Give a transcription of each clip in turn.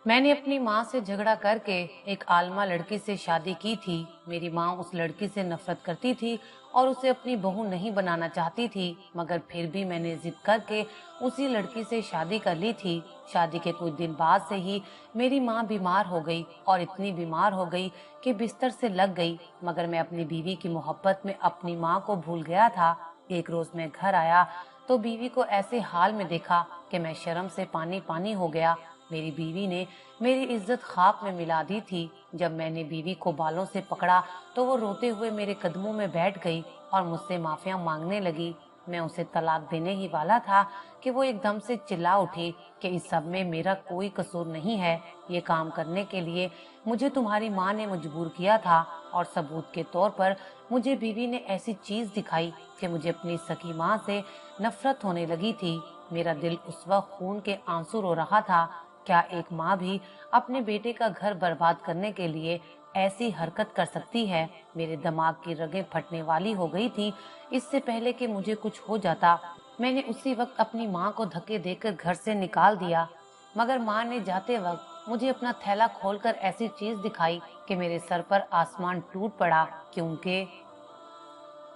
मैंने अपनी माँ से झगड़ा करके एक आलमा लड़की से शादी की थी। मेरी माँ उस लड़की से नफरत करती थी और उसे अपनी बहू नहीं बनाना चाहती थी, मगर फिर भी मैंने जिद करके उसी लड़की से शादी कर ली थी। शादी के कुछ दिन बाद से ही मेरी माँ बीमार हो गई और इतनी बीमार हो गई कि बिस्तर से लग गई, मगर मैं अपनी बीवी की मोहब्बत में अपनी माँ को भूल गया था। एक रोज मैं घर आया तो बीवी को ऐसे हाल में देखा कि मैं शर्म से पानी पानी हो गया। मेरी बीवी ने मेरी इज्जत खाक में मिला दी थी। जब मैंने बीवी को बालों से पकड़ा तो वो रोते हुए मेरे कदमों में बैठ गई और मुझसे माफिया मांगने लगी। मैं उसे तलाक देने ही वाला था कि वो एकदम से चिल्ला उठी कि इस सब में मेरा कोई कसूर नहीं है। ये काम करने के लिए मुझे तुम्हारी माँ ने मजबूर किया था और सबूत के तौर पर मुझे बीवी ने ऐसी चीज दिखाई कि मुझे अपनी सगी माँ से नफरत होने लगी थी। मेरा दिल उस वक्त खून के आंसू रो रहा था। क्या एक माँ भी अपने बेटे का घर बर्बाद करने के लिए ऐसी हरकत कर सकती है? मेरे दिमाग की रगें फटने वाली हो गई थी। इससे पहले कि मुझे कुछ हो जाता, मैंने उसी वक्त अपनी माँ को धक्के देकर घर से निकाल दिया। मगर माँ ने जाते वक्त मुझे अपना थैला खोलकर ऐसी चीज दिखाई कि मेरे सर पर आसमान टूट पड़ा, क्योंकि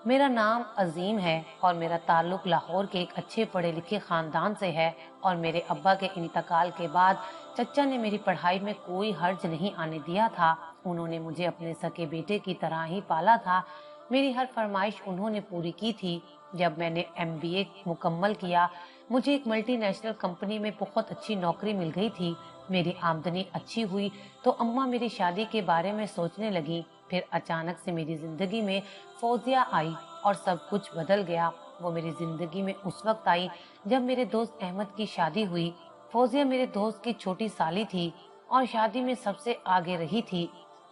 मेरा नाम अजीम है और मेरा ताल्लुक लाहौर के एक अच्छे पढ़े लिखे खानदान से है। और मेरे अब्बा के इंतकाल के बाद चचा ने मेरी पढ़ाई में कोई हर्ज नहीं आने दिया था। उन्होंने मुझे अपने सके बेटे की तरह ही पाला था। मेरी हर फरमाइश उन्होंने पूरी की थी। जब मैंने एमबीए मुकम्मल किया, मुझे एक मल्टीनेशनल कंपनी में बहुत अच्छी नौकरी मिल गई थी। मेरी आमदनी अच्छी हुई तो अम्मा मेरी शादी के बारे में सोचने लगी। फिर अचानक से मेरी जिंदगी में फौजिया आई और सब कुछ बदल गया। वो मेरी जिंदगी में उस वक्त आई जब मेरे दोस्त अहमद की शादी हुई। फौजिया मेरे दोस्त की छोटी साली थी और शादी में सबसे आगे रही थी।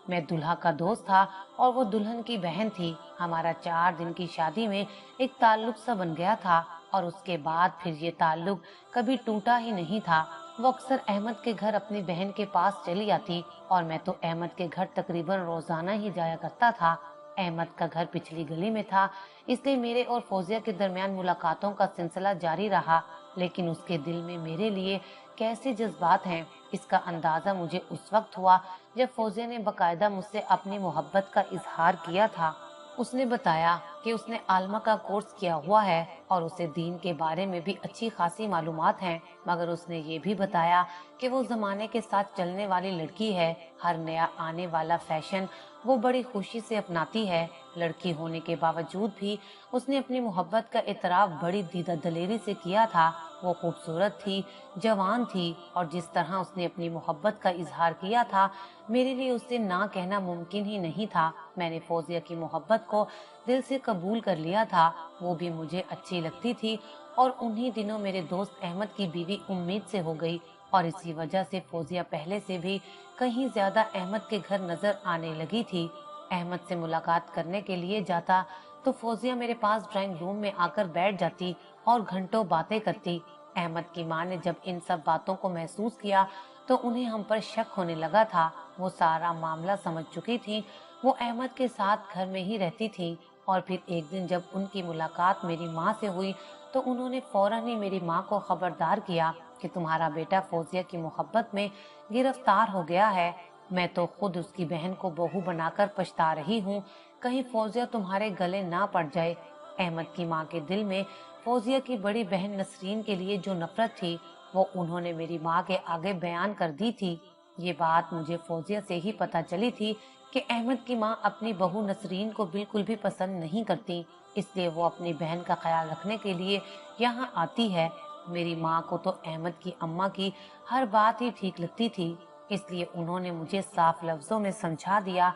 मैं दूल्हा का दोस्त था और वो दुल्हन की बहन थी। हमारा 4 दिन की शादी में एक ताल्लुक सा बन गया था और उसके बाद फिर ये ताल्लुक कभी टूटा ही नहीं था। वो अक्सर अहमद के घर अपनी बहन के पास चली आती और मैं तो अहमद के घर तकरीबन रोजाना ही जाया करता था। अहमद का घर पिछली गली में था, इसलिए मेरे और फौजिया के दरमियान मुलाकातों का सिलसिला जारी रहा। लेकिन उसके दिल में मेरे लिए कैसे जज्बात हैं, इसका अंदाजा मुझे उस वक्त हुआ जब फौजिया ने बकायदा मुझसे अपनी मोहब्बत का इजहार किया था। उसने बताया कि उसने आलमा का कोर्स किया हुआ है और उसे दीन के बारे में भी अच्छी खासी मालूमात हैं, मगर उसने ये भी बताया कि वो जमाने के साथ चलने वाली लड़की है। हर नया आने वाला फैशन वो बड़ी खुशी से अपनाती है। लड़की होने के बावजूद भी उसने अपनी मोहब्बत का इतराफ बड़ी दीदा दलेरी से किया था। वो खूबसूरत थी, जवान थी और जिस तरह उसने अपनी मोहब्बत का इजहार किया था, मेरे लिए उससे ना कहना मुमकिन ही नहीं था। मैंने फौजिया की मोहब्बत को दिल से कबूल कर लिया था। वो भी मुझे अच्छी लगती थी और उन्हीं दिनों मेरे दोस्त अहमद की बीवी उम्मीद से हो गई और इसी वजह से फौजिया पहले से भी कहीं ज्यादा अहमद के घर नजर आने लगी थी। अहमद से मुलाकात करने के लिए जाता तो फौजिया मेरे पास ड्राइंग रूम में आकर बैठ जाती और घंटों बातें करती। अहमद की माँ ने जब इन सब बातों को महसूस किया तो उन्हें हम पर शक होने लगा था। वो सारा मामला समझ चुकी थी। वो अहमद के साथ घर में ही रहती थी और फिर एक दिन जब उनकी मुलाकात मेरी माँ से हुई तो उन्होंने फौरन ही मेरी माँ को खबरदार किया कि तुम्हारा बेटा फौजिया की मोहब्बत में गिरफ्तार हो गया है। मैं तो खुद उसकी बहन को बहू बनाकर पछता रही हूँ, कहीं फौजिया तुम्हारे गले ना पड़ जाए। अहमद की माँ के दिल में फौजिया की बड़ी बहन नसरीन के लिए जो नफरत थी वो उन्होंने मेरी माँ के आगे बयान कर दी थी। ये बात मुझे फौजिया से ही पता चली थी कि अहमद की माँ अपनी बहू नसरीन को बिल्कुल भी पसंद नहीं करती, इसलिए वो अपनी बहन का ख्याल रखने के लिए यहाँ आती है। मेरी माँ को तो अहमद की अम्मा की हर बात ही ठीक लगती थी, इसलिए उन्होंने मुझे साफ लफ्जों में समझा दिया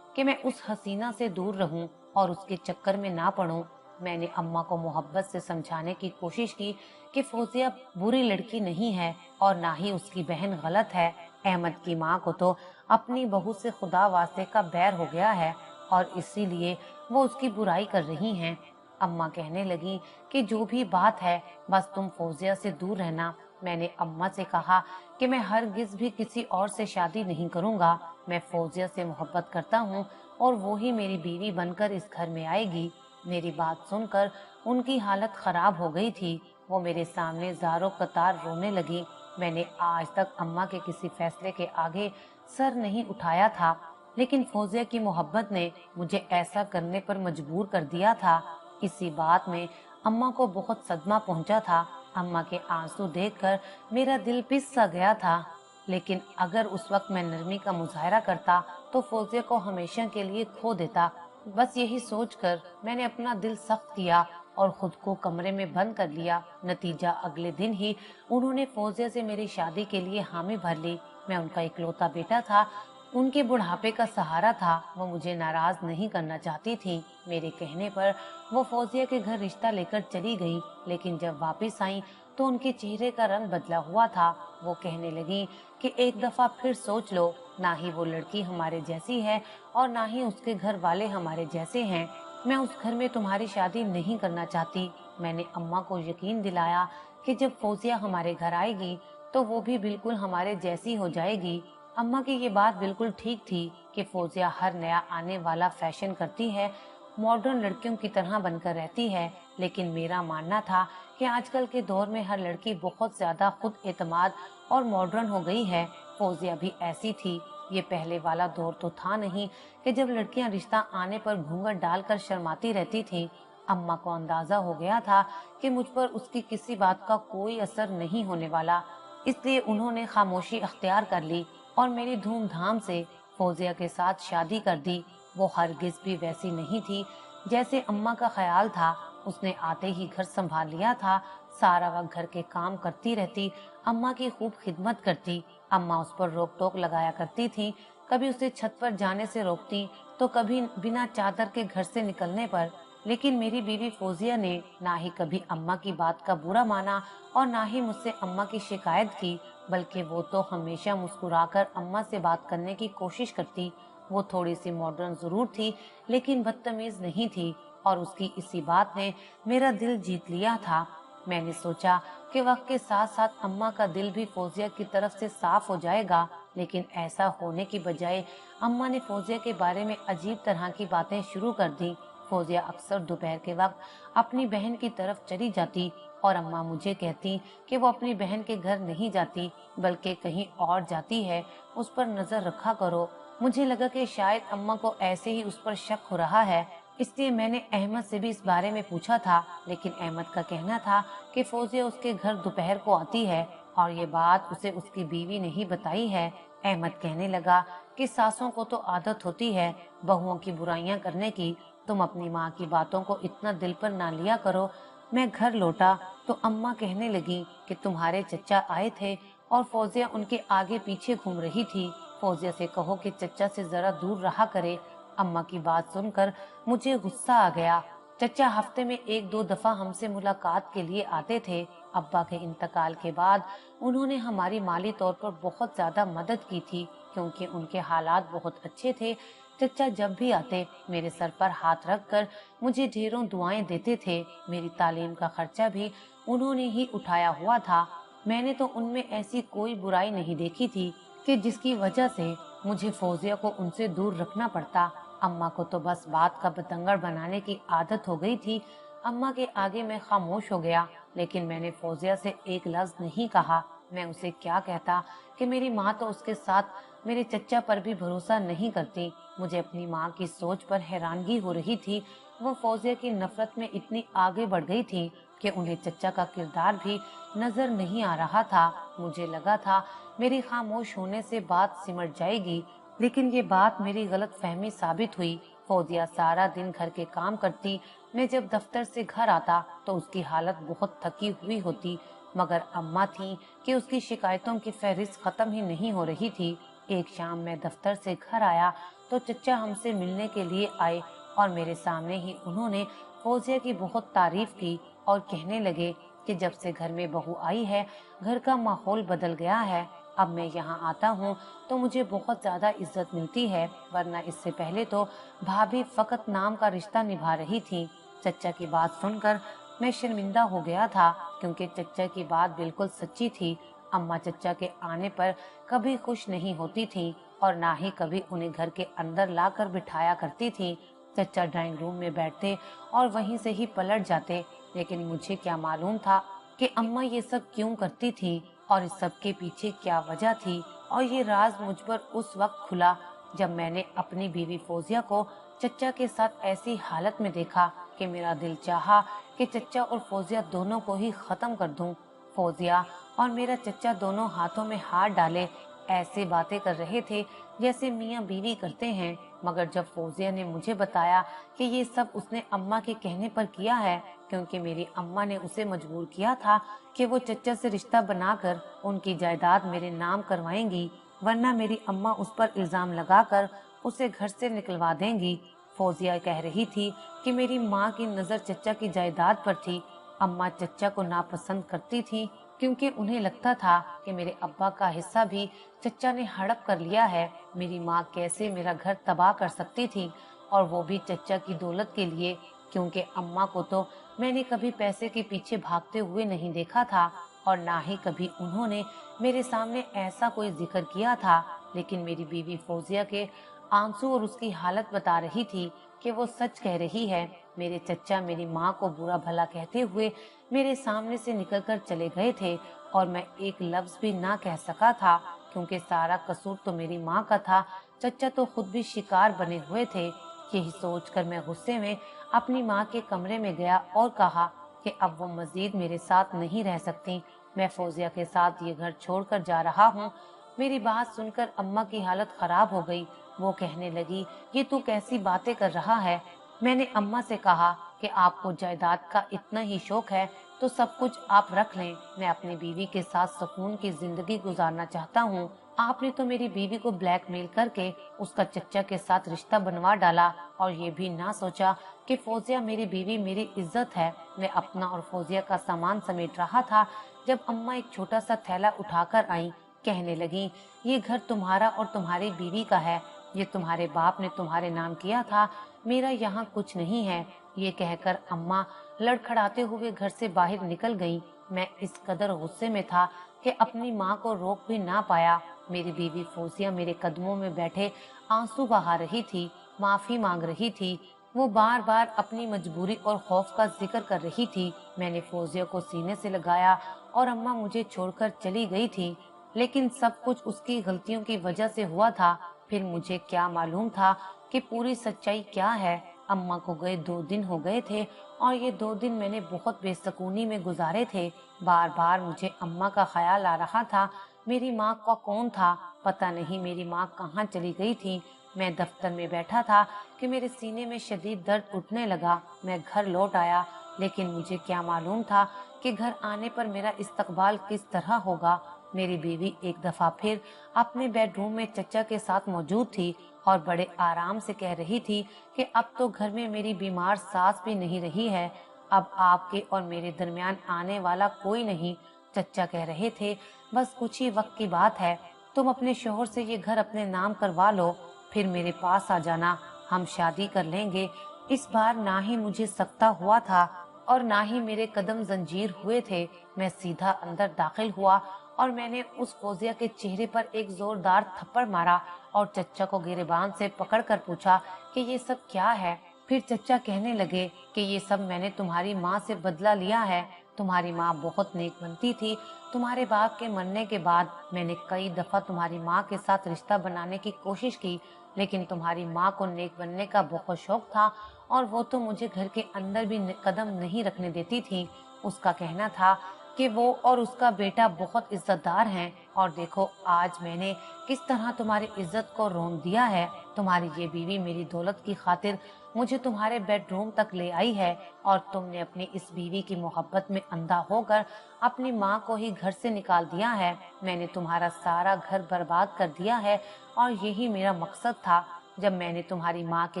कि मैं उस हसीना से दूर रहूं और उसके चक्कर में ना पड़ूं। मैंने अम्मा को मोहब्बत से समझाने की कोशिश की कि फौजिया बुरी लड़की नहीं है और ना ही उसकी बहन गलत है। अहमद की माँ को तो अपनी बहू से खुदा वास्ते का बैर हो गया है और इसीलिए वो उसकी बुराई कर रही हैं। अम्मा कहने लगी कि जो भी बात है बस तुम फौजिया से दूर रहना। मैंने अम्मा से कहा कि मैं हरगिज भी किसी और से शादी नहीं करूंगा। मैं फौजिया से मोहब्बत करता हूँ और वो ही मेरी बीवी बनकर इस घर में आएगी। मेरी बात सुनकर उनकी हालत खराब हो गई थी। वो मेरे सामने ज़ारो कतार रोने लगी मैंने आज तक अम्मा के किसी फैसले के आगे सर नहीं उठाया था, लेकिन फौजिया की मोहब्बत ने मुझे ऐसा करने पर मजबूर कर दिया था। इसी बात में अम्मा को बहुत सदमा पहुंचा था। अम्मा के आंसू देखकर मेरा दिल पिस सा गया था, लेकिन अगर उस वक्त मैं नरमी का मुजाहरा करता तो फौजिया को हमेशा के लिए खो देता। बस यही सोचकर मैंने अपना दिल सख्त किया और खुद को कमरे में बंद कर लिया। नतीजा अगले दिन ही उन्होंने फौजिया से मेरी शादी के लिए हामी भर ली। मैं उनका इकलौता बेटा था, उनके बुढ़ापे का सहारा था। वो मुझे नाराज नहीं करना चाहती थी। मेरे कहने पर वो फौजिया के घर रिश्ता लेकर चली गई, लेकिन जब वापस आई तो उनके चेहरे का रंग बदला हुआ था। वो कहने लगी कि एक दफा फिर सोच लो, ना ही वो लड़की हमारे जैसी है और ना ही उसके घर वाले हमारे जैसे हैं। मैं उस घर में तुम्हारी शादी नहीं करना चाहती। मैंने अम्मा को यकीन दिलाया कि जब फौजिया हमारे घर आएगी तो वो भी बिल्कुल हमारे जैसी हो जाएगी। अम्मा की ये बात बिल्कुल ठीक थी कि फौजिया हर नया आने वाला फैशन करती है, मॉडर्न लड़कियों की तरह बनकर रहती है। लेकिन मेरा मानना था कि आजकल के दौर में हर लड़की बहुत ज्यादा खुद एतमाद और मॉडर्न हो गई है। फौजिया भी ऐसी थी। ये पहले वाला दौर तो था नहीं कि जब लड़कियां रिश्ता आने पर घूंघट डालकर शर्माती रहती थीं। अम्मा को अंदाजा हो गया था कि मुझ पर उसकी किसी बात का कोई असर नहीं होने वाला, इसलिए उन्होंने खामोशी अख्तियार कर ली और मेरी धूमधाम से फौजिया के साथ शादी कर दी। वो हरगिज भी वैसी नहीं थी जैसे अम्मा का ख्याल था। उसने आते ही घर संभाल लिया था। सारा वक्त घर के काम करती रहती, अम्मा की खूब खिदमत करती। अम्मा उस पर रोक टोक लगाया करती थी, कभी उसे छत पर जाने से रोकती तो कभी बिना चादर के घर से निकलने पर। लेकिन मेरी बीवी फौजिया ने ना ही कभी अम्मा की बात का बुरा माना और ना ही मुझसे अम्मा की शिकायत की, बल्कि वो तो हमेशा मुस्कुराकर अम्मा से बात करने की कोशिश करती। वो थोड़ी सी मॉडर्न जरूर थी, लेकिन बदतमीज नहीं थी और उसकी इसी बात ने मेरा दिल जीत लिया था। मैंने सोचा कि वक्त के साथ साथ अम्मा का दिल भी फौजिया की तरफ से साफ हो जाएगा, लेकिन ऐसा होने की बजाय अम्मा ने फौजिया के बारे में अजीब तरह की बातें शुरू कर दी। फौजिया अक्सर दोपहर के वक्त अपनी बहन की तरफ चली जाती और अम्मा मुझे कहती कि वो अपनी बहन के घर नहीं जाती बल्कि कहीं और जाती है, उस पर नजर रखा करो। मुझे लगा कि शायद अम्मा को ऐसे ही उस पर शक हो रहा है, इसलिए मैंने अहमद से भी इस बारे में पूछा था, लेकिन अहमद का कहना था कि फौजिया उसके घर दोपहर को आती है और ये बात उसे उसकी बीवी ने ही बताई है। अहमद कहने लगा कि सासों को तो आदत होती है बहुओं की बुराइयां करने की, तुम अपनी माँ की बातों को इतना दिल पर ना लिया करो। मैं घर लौटा तो अम्मा कहने लगी कि तुम्हारे चचा आए थे और फौजिया उनके आगे पीछे घूम रही थी। फौजिया से कहो कि चचा से जरा दूर रहा करे। अम्मा की बात सुनकर मुझे गुस्सा आ गया। चचा हफ्ते में एक दो दफा हमसे मुलाकात के लिए आते थे। अब्बा के इंतकाल के बाद उन्होंने हमारी माली तौर पर बहुत ज्यादा मदद की थी, क्योंकि उनके हालात बहुत अच्छे थे। चचा जब भी आते मेरे सर पर हाथ रखकर मुझे ढेरों दुआएं देते थे। मेरी तालीम का खर्चा भी उन्होंने ही उठाया हुआ था। मैंने तो उनमें ऐसी कोई बुराई नहीं देखी थी कि जिसकी वजह से मुझे फौजिया को उनसे दूर रखना पड़ता। अम्मा को तो बस बात का बतंगड़ बनाने की आदत हो गई थी। अम्मा के आगे मैं खामोश हो गया, लेकिन मैंने फौजिया से एक लफ्ज नहीं कहा। मैं उसे क्या कहता कि मेरी माँ तो उसके साथ मेरे चचा पर भी भरोसा नहीं करती। मुझे अपनी माँ की सोच पर हैरानगी हो रही थी। वो फौजिया की नफरत में इतनी आगे बढ़ गई थी कि उन्हें चचा का किरदार भी नजर नहीं आ रहा था। मुझे लगा था मेरी खामोश होने से बात सिमट जाएगी, लेकिन ये बात मेरी गलत फहमी साबित हुई। फौजिया सारा दिन घर के काम करती। मैं जब दफ्तर से घर आता तो उसकी हालत बहुत थकी हुई होती, मगर अम्मा थी कि उसकी शिकायतों की फहरिस्त खत्म ही नहीं हो रही थी। एक शाम मैं दफ्तर से घर आया तो चचा हमसे मिलने के लिए आए और मेरे सामने ही उन्होंने फौजिया की बहुत तारीफ की और कहने लगे कि जब से घर में बहू आई है घर का माहौल बदल गया है। अब मैं यहाँ आता हूँ तो मुझे बहुत ज्यादा इज्जत मिलती है, वरना इससे पहले तो भाभी फकत नाम का रिश्ता निभा रही थी। चचा की बात सुनकर मैं शर्मिंदा हो गया था, क्योंकि चचा की बात बिल्कुल सच्ची थी। अम्मा चचा के आने पर कभी खुश नहीं होती थी और ना ही कभी उन्हें घर के अंदर लाकर बिठाया करती थी। चचा ड्राइंग रूम में बैठते और वहीं से ही पलट जाते, लेकिन मुझे क्या मालूम था कि अम्मा ये सब क्यों करती थी और इस सब के पीछे क्या वजह थी। और ये राज मुझ पर उस वक्त खुला जब मैंने अपनी बीवी फौजिया को चच्चा के साथ ऐसी हालत में देखा कि मेरा दिल चाहा कि चच्चा और फौजिया दोनों को ही खत्म कर दूं। फौजिया और मेरा चच्चा दोनों हाथों में हाथ डाले ऐसे बातें कर रहे थे जैसे मियाँ बीवी करते हैं। मगर जब फौजिया ने मुझे बताया कि ये सब उसने अम्मा के कहने पर किया है, क्योंकि मेरी अम्मा ने उसे मजबूर किया था कि वो चच्चा से रिश्ता बनाकर उनकी जायदाद मेरे नाम करवाएंगी, वरना मेरी अम्मा उस पर इल्जाम लगाकर उसे घर से निकलवा देंगी। फौजिया कह रही थी कि मेरी माँ की नजर चच्चा की जायदाद पर थी। अम्मा चच्चा को नापसंद करती थी क्योंकि उन्हें लगता था कि मेरे अब्बा का हिस्सा भी चच्चा ने हड़प कर लिया है। मेरी माँ कैसे मेरा घर तबाह कर सकती थी, और वो भी चच्चा की दौलत के लिए, क्योंकि अम्मा को तो मैंने कभी पैसे के पीछे भागते हुए नहीं देखा था और ना ही कभी उन्होंने मेरे सामने ऐसा कोई जिक्र किया था। लेकिन मेरी बीवी फौजिया के आंसू और उसकी हालत बता रही थी कि वो सच कह रही है। मेरे चच्चा मेरी माँ को बुरा भला कहते हुए मेरे सामने से निकलकर चले गए थे और मैं एक लफ्ज भी ना कह सका था, क्योंकि सारा कसूर तो मेरी माँ का था। चच्चा तो खुद भी शिकार बने हुए थे। यही सोचकर मैं गुस्से में अपनी माँ के कमरे में गया और कहा कि अब वो मजीद मेरे साथ नहीं रह सकती। मैं फौजिया के साथ ये घर छोड़कर जा रहा हूँ। मेरी बात सुनकर अम्मा की हालत खराब हो गई। वो कहने लगी, ये तू कैसी बातें कर रहा है। मैंने अम्मा से कहा कि आपको जायदाद का इतना ही शौक है तो सब कुछ आप रख लें। मैं अपनी बीवी के साथ सुकून की जिंदगी गुजारना चाहता हूँ। आपने तो मेरी बीवी को ब्लैकमेल करके उसका चच्चा के साथ रिश्ता बनवा डाला और ये भी ना सोचा कि फौजिया मेरी बीवी मेरी इज्जत है। मैं अपना और फौजिया का सामान समेट रहा था जब अम्मा एक छोटा सा थैला उठाकर आई। कहने लगी, ये घर तुम्हारा और तुम्हारी बीवी का है। ये तुम्हारे बाप ने तुम्हारे नाम किया था। मेरा यहाँ कुछ नहीं है। ये कहकर अम्मा लड़खड़ाते हुए घर से बाहर निकल गई। मैं इस कदर गुस्से में था कि अपनी माँ को रोक भी ना पाया। मेरी बीवी फौजिया मेरे कदमों में बैठे आंसू बहा रही थी, माफी मांग रही थी। वो बार बार अपनी मजबूरी और खौफ का जिक्र कर रही थी। मैंने फौजिया को सीने से लगाया और अम्मा मुझे छोड़कर चली गई थी, लेकिन सब कुछ उसकी गलतियों की वजह से हुआ था। फिर मुझे क्या मालूम था कि पूरी सच्चाई क्या है। अम्मा को गए 2 दिन हो गए थे और ये 2 दिन मैंने बहुत बेसुकूनी में गुजारे थे। बार बार मुझे अम्मा का ख्याल आ रहा था। मेरी माँ का कौन था, पता नहीं मेरी माँ कहाँ चली गई थी। मैं दफ्तर में बैठा था कि मेरे सीने में शदीद दर्द उठने लगा। मैं घर लौट आया, लेकिन मुझे क्या मालूम था कि घर आने पर मेरा इस्तकबाल किस तरह होगा। मेरी बीवी एक दफा फिर अपने बेडरूम में चच्चा के साथ मौजूद थी और बड़े आराम से कह रही थी कि अब तो घर में मेरी बीमार सास भी नहीं रही है। अब आपके और मेरे दरमियान आने वाला कोई नहीं। चच्चा कह रहे थे, बस कुछ ही वक्त की बात है, तुम अपने शोहर से ये घर अपने नाम करवा लो, फिर मेरे पास आ जाना, हम शादी कर लेंगे। इस बार ना ही मुझे सकता हुआ था और ना ही मेरे कदम जंजीर हुए थे। मैं सीधा अंदर दाखिल हुआ और मैंने उस फौजिया के चेहरे पर एक जोरदार थप्पड़ मारा और चच्चा को गिरेबान से पकड़कर पूछा कि ये सब क्या है। फिर चच्चा कहने लगे कि ये सब मैंने तुम्हारी माँ से बदला लिया है। तुम्हारी माँ बहुत नेक बनती थी। तुम्हारे बाप के मरने के बाद मैंने कई दफा तुम्हारी माँ के साथ रिश्ता बनाने की कोशिश की, लेकिन तुम्हारी माँ को नेक बनने का बहुत शौक था और वो तो मुझे घर के अंदर भी कदम नहीं रखने देती थी। उसका कहना था कि वो और उसका बेटा बहुत इज्जतदार हैं, और देखो आज मैंने किस तरह तुम्हारी इज्जत को रोन दिया है। तुम्हारी ये बीवी मेरी दौलत की खातिर मुझे तुम्हारे बेडरूम तक ले आई है और तुमने अपनी इस बीवी की मोहब्बत में अंधा होकर अपनी माँ को ही घर से निकाल दिया है। मैंने तुम्हारा सारा घर बर्बाद कर दिया है और यही मेरा मकसद था। जब मैंने तुम्हारी माँ के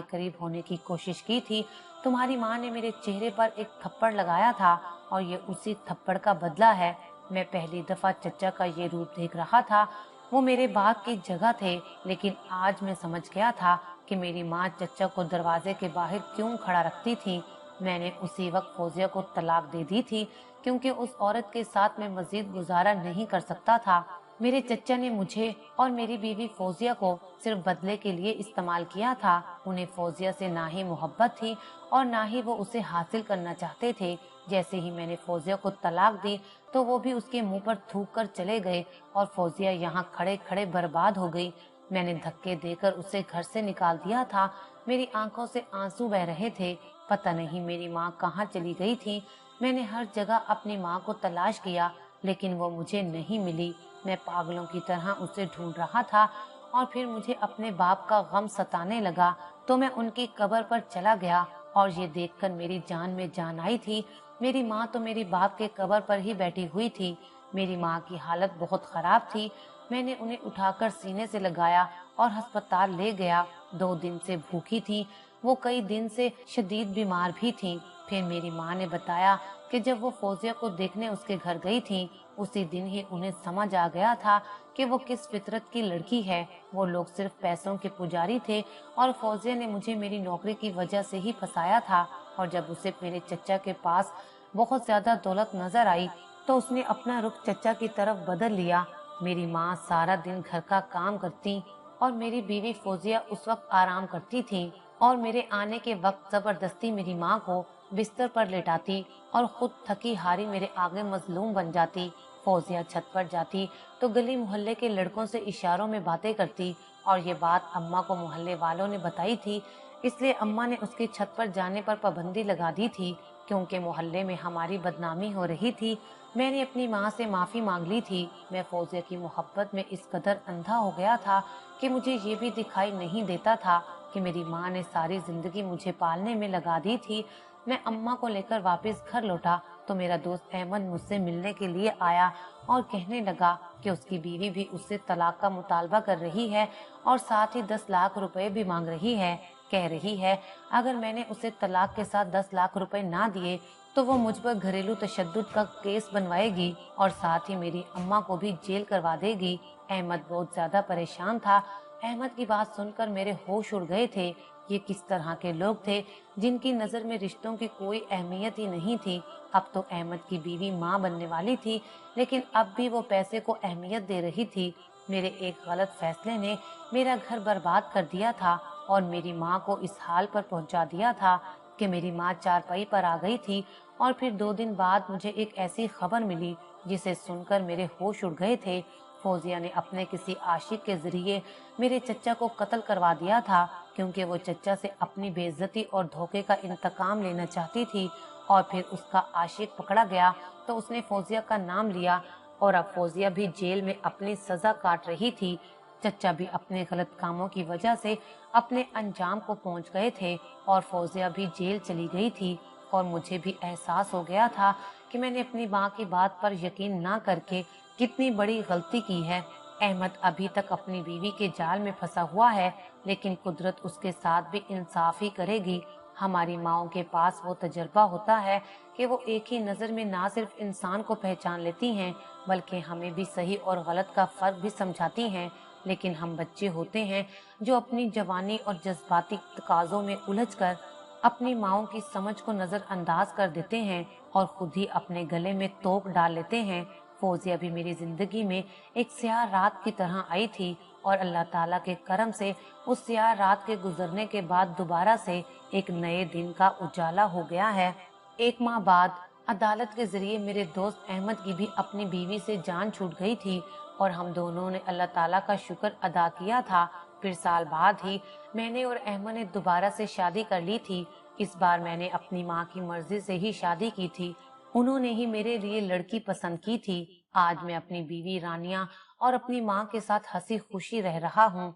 करीब होने की कोशिश की थी, तुम्हारी माँ ने मेरे चेहरे पर एक थप्पड़ लगाया था और ये उसी थप्पड़ का बदला है। मैं पहली दफा चच्चा का ये रूप देख रहा था। वो मेरे बाप की जगह थे, लेकिन आज मैं समझ गया था कि मेरी माँ चच्चा को दरवाजे के बाहर क्यों खड़ा रखती थी। मैंने उसी वक्त फौजिया को तलाक दे दी थी, क्योंकि उस औरत के साथ मैं मजीद गुजारा नहीं कर सकता था। मेरे चच्चा ने मुझे और मेरी बीवी फौजिया को सिर्फ बदले के लिए इस्तेमाल किया था। उन्हें फौजिया से ना ही मोहब्बत थी और ना ही वो उसे हासिल करना चाहते थे। जैसे ही मैंने फौजिया को तलाक दी तो वो भी उसके मुंह पर थूक कर चले गए और फौजिया यहाँ खड़े खड़े बर्बाद हो गई। मैंने धक्के देकर उसे घर से निकाल दिया था। मेरी आंखों से आंसू बह रहे थे। पता नहीं मेरी माँ कहाँ चली गई थी। मैंने हर जगह अपनी माँ को तलाश किया, लेकिन वो मुझे नहीं मिली। मैं पागलों की तरह उसे ढूंढ रहा था और फिर मुझे अपने बाप का गम सताने लगा, तो मैं उनकी कब्र पर चला गया और ये देखकर मेरी जान में जान आई थी। मेरी माँ तो मेरी बाप के कब्र पर ही बैठी हुई थी। मेरी माँ की हालत बहुत खराब थी। मैंने उन्हें उठाकर सीने से लगाया और अस्पताल ले गया। 2 दिन से भूखी थी। वो कई दिन से शदीद बीमार भी थी। फिर मेरी माँ ने बताया कि जब वो फौजिया को देखने उसके घर गई थी, उसी दिन ही उन्हें समझ आ गया था कि वो किस फितरत की लड़की है। वो लोग सिर्फ पैसों के पुजारी थे और फौजिया ने मुझे मेरी नौकरी की वजह से ही फंसाया था। और जब उसे मेरे चचा के पास बहुत ज्यादा दौलत नजर आई तो उसने अपना रुख चचा की तरफ बदल लिया। मेरी माँ सारा दिन घर का काम करती और मेरी बीवी फौजिया उस वक्त आराम करती थी और मेरे आने के वक्त जबरदस्ती मेरी माँ को बिस्तर पर लेटाती और खुद थकी हारी मेरे आगे मजलूम बन जाती। फौजिया छत पर जाती तो गली मोहल्ले के लड़कों से इशारों में बातें करती और ये बात अम्मा को मोहल्ले वालों ने बताई थी। इसलिए अम्मा ने उसकी छत पर जाने पर पाबंदी लगा दी थी, क्योंकि मोहल्ले में हमारी बदनामी हो रही थी। मैंने अपनी माँ से माफी मांग ली थी। मैं फौजिया की मोहब्बत में इस कदर अंधा हो गया था कि मुझे ये भी दिखाई नहीं देता था कि मेरी माँ ने सारी जिंदगी मुझे पालने में लगा दी थी। मैं अम्मा को लेकर वापस घर लौटा तो मेरा दोस्त अहमद मुझसे मिलने के लिए आया और कहने लगा कि उसकी बीवी भी उससे तलाक का मुतालबा कर रही है और साथ ही 10 लाख रुपए भी मांग रही है। कह रही है अगर मैंने उसे तलाक के साथ 10 लाख रुपए ना दिए तो वो मुझ पर घरेलू तशद्दुद का केस बनवाएगी और साथ ही मेरी अम्मा को भी जेल करवा देगी। अहमद बहुत ज्यादा परेशान था। अहमद की बात सुनकर मेरे होश उड़ गए थे। ये किस तरह के लोग थे जिनकी नजर में रिश्तों की कोई अहमियत ही नहीं थी। अब तो अहमद की बीवी माँ बनने वाली थी, लेकिन अब भी वो पैसे को अहमियत दे रही थी। मेरे एक गलत फैसले ने मेरा घर बर्बाद कर दिया था और मेरी माँ को इस हाल पर पहुंचा दिया था कि मेरी माँ चारपाई पर आ गई थी। और फिर 2 दिन बाद मुझे एक ऐसी खबर मिली जिसे सुनकर मेरे होश उड़ गए थे। फौजिया ने अपने किसी आशिक के जरिए मेरे चचा को कत्ल करवा दिया था, क्योंकि वो चचा से अपनी बेइज्जती और धोखे का इंतकाम लेना चाहती थी। और फिर उसका आशिक पकड़ा गया तो उसने फौजिया का नाम लिया और अब फौजिया भी जेल में अपनी सजा काट रही थी। चचा भी अपने गलत कामों की वजह से अपने अंजाम को पहुंच गए थे और फौजिया भी जेल चली गई थी। और मुझे भी एहसास हो गया था कि मैंने अपनी माँ की बात पर यकीन ना करके कितनी बड़ी गलती की है। अहमद अभी तक अपनी बीवी के जाल में फंसा हुआ है, लेकिन कुदरत उसके साथ भी इंसाफ ही करेगी। हमारी माँओं के पास वो तजर्बा होता है कि वो एक ही नज़र में ना सिर्फ इंसान को पहचान लेती हैं, बल्कि हमें भी सही और गलत का फर्क भी समझाती हैं। लेकिन हम बच्चे होते हैं जो अपनी जवानी और जज्बाती तकाजों में उलझकर अपनी माँओं की समझ को नजरअंदाज कर देते हैं और खुद ही अपने गले में तोप डाल लेते हैं। फौजिया भी मेरी जिंदगी में एक स्याह रात की तरह आई थी और अल्लाह ताला के करम से उस स्याह रात के गुजरने के बाद दोबारा से एक नए दिन का उजाला हो गया है। 1 माह बाद अदालत के जरिए मेरे दोस्त अहमद की भी अपनी बीवी से जान छूट गई थी और हम दोनों ने अल्लाह ताला का शुक्र अदा किया था। फिर साल बाद ही मैंने और अहमद ने दोबारा से शादी कर ली थी। इस बार मैंने अपनी माँ की मर्जी से ही शादी की थी। उन्होंने ही मेरे लिए लड़की पसंद की थी। आज मैं अपनी बीवी रानिया और अपनी माँ के साथ हंसी खुशी रह रहा हूँ।